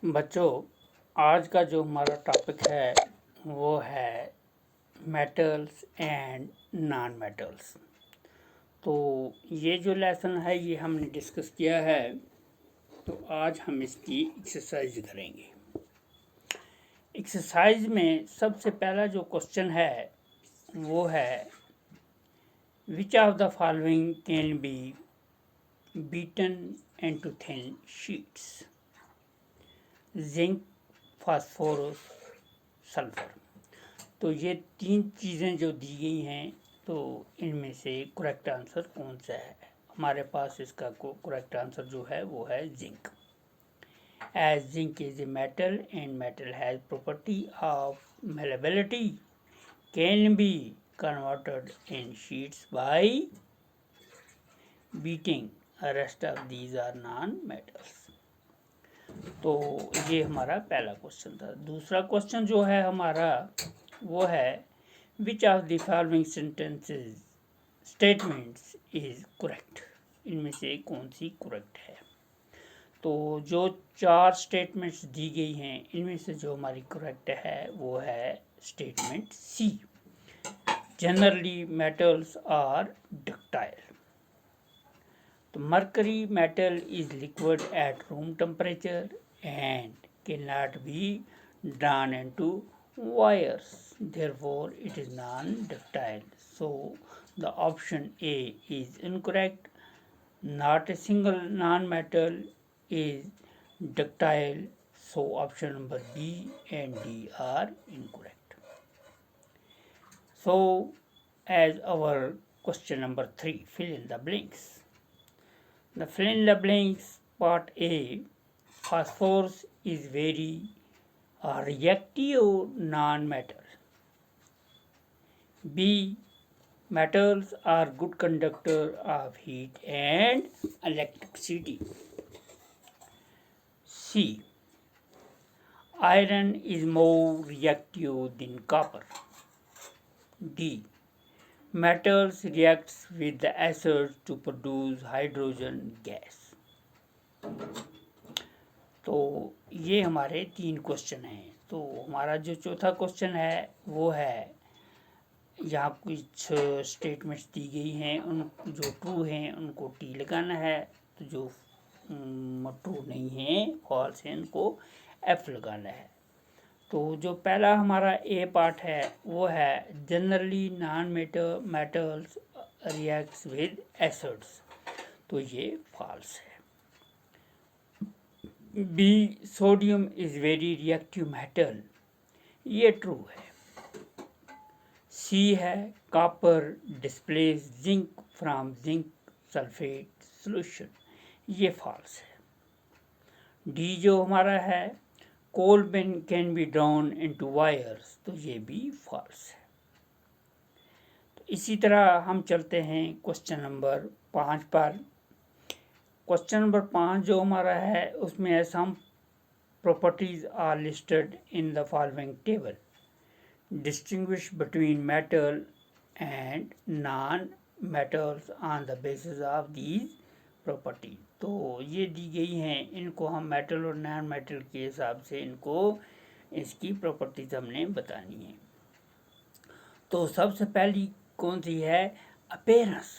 बच्चों, आज का जो हमारा टॉपिक है वो है मेटल्स एंड नॉन मेटल्स। तो ये जो लेसन है ये हमने डिस्कस किया है, तो आज हम इसकी एक्सरसाइज करेंगे। एक्सरसाइज में सबसे पहला जो क्वेश्चन है वो है which of the following can be beaten into thin sheets? Zinc, phosphorus, sulphur. तो ये तीन चीज़ें जो दी गई हैं, तो इनमें से करेक्ट आंसर कौन सा है? हमारे पास इसका करेक्ट आंसर जो है वो है zinc. As zinc is a metal and metal has property of malleability can be converted in sheets by beating. Rest of these are non metals. तो ये हमारा पहला क्वेश्चन था। दूसरा क्वेश्चन जो है हमारा वो है which of the following sentences statements is correct? इनमें से कौन सी करेक्ट है? तो जो चार स्टेटमेंट्स दी गई हैं इनमें से जो हमारी करेक्ट है वो है statement C, generally metals are ductile. तो mercury metal is liquid at room temperature and cannot be drawn into wires, therefore it is non-ductile. So the option A is incorrect. Not a single non-metal is ductile, so option number B and D are incorrect. So as our question number 3, fill in the blanks. The fill in the blanks part A, phosphorus is very reactive non-metal. B, metals are good conductor of heat and electricity. C, iron is more reactive than copper. D, metals reacts with the acids to produce hydrogen gas. तो ये हमारे तीन question हैं। तो हमारा जो चौथा question है वो है, यहाँ कुछ स्टेटमेंट्स दी गई हैं, उन जो ट्रू हैं उनको टी लगाना है, तो जो ट्रू नहीं है फॉल्स है उनको एफ लगाना है। तो जो पहला हमारा ए पार्ट है वो है generally non metals reacts with acids, तो ये फॉल्स है। B, sodium is very reactive metal, ये ट्रू है। सी है copper displace zinc from zinc sulphate solution, ये फॉल्स है। डी जो हमारा है coal can be drawn into wires, तो ये भी फॉल्स है। तो इसी तरह हम चलते हैं क्वेश्चन नंबर 5 पर। क्वेश्चन नंबर 5 जो हमारा है उसमें some properties are listed in the following table, distinguish between metal and non metals on the basis of these property. तो ये दी गई हैं, इनको हम मेटल और नॉन मेटल के हिसाब से इनको इसकी प्रॉपर्टीज हमने बतानी है। तो सबसे पहली कौन सी है? अपीयरेंस।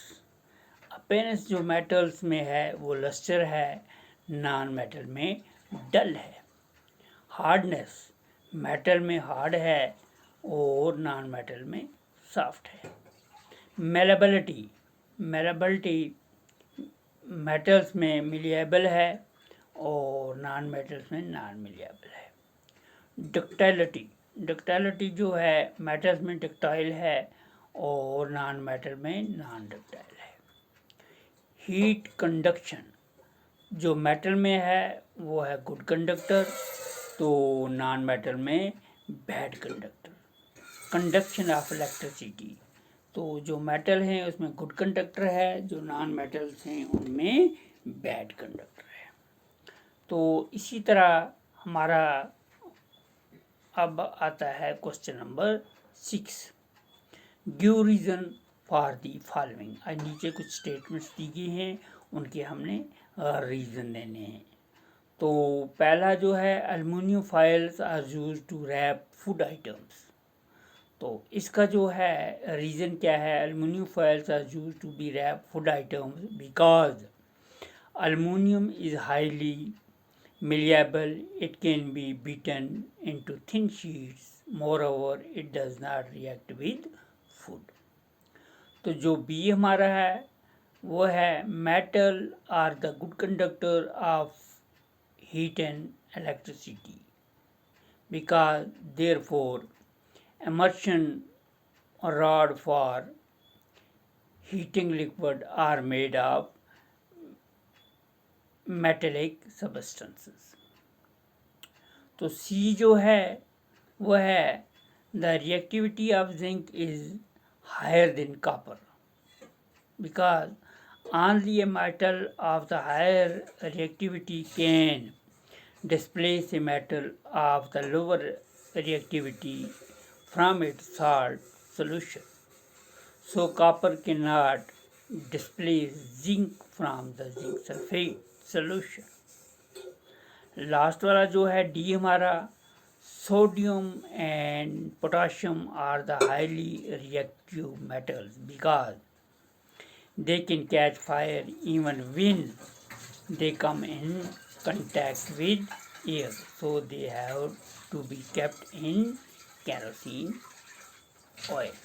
अपीयरेंस जो मेटल्स में है वो लस्टर है, नॉन मेटल में डल है। हार्डनेस, मेटल में हार्ड है और नॉन मेटल में सॉफ्ट है। मेलेबिलिटी, मेलेबिलिटी मेटल्स में मिलिएबल है और नॉन मेटल्स में नॉन मिलिएबल है। डक्टाइलिटी, डक्टाइलिटी जो है मेटल्स में डक्टाइल है और नॉन मेटल में नॉन डक्टाइल है। हीट कंडक्शन, जो मेटल में है वो है गुड कंडक्टर, तो नॉन मेटल में bad conductor. Conduction of electricity, तो जो मेटल हैं उसमें गुड कंडक्टर है, जो नॉन मेटल्स हैं उनमें बैड कंडक्टर है। तो इसी तरह हमारा अब आता है question number 6, give reason for the following. नीचे कुछ स्टेटमेंट्स दी गई हैं, उनके हमने रीज़न देने हैं। तो पहला जो है aluminium foils are use to wrap food items. तो इसका जो है रीज़न क्या है, aluminium foils are use to be wrap food items because aluminium is highly malleable, it can be beaten into thin sheets, moreover it does not react with food। तो जो B हमारा है वो है metal are the good conductor of heat and electricity because therefore immersion rod for heating liquid are made of metallic substances। तो सी जो है वो है the reactivity of zinc is higher than copper because only a metal of the higher reactivity can displace a metal of the lower reactivity from its salt solution. So copper cannot displace zinc from the zinc sulfate solution। Last वाला जो है D हमारा, sodium and potassium are the highly reactive metals because they can catch fire even when they come in contact with air, so they have to be kept in kerosene oil।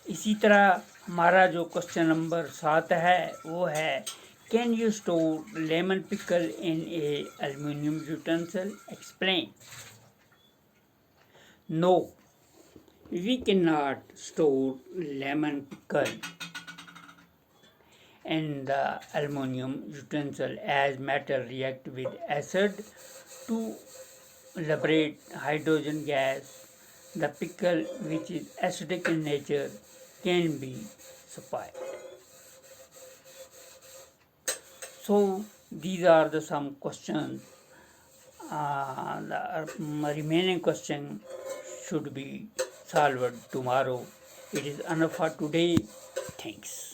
इसी तरह हमारा जो question number 7 है वो है can you store lemon pickle in a aluminium utensil, explain. No, we cannot store lemon pickle in the aluminum utensil as metal react with acid to liberate hydrogen gas. The pickle, which is acidic in nature, can be spoiled। So these are the some questions. The remaining question should be solved tomorrow. It is enough for today. Thanks.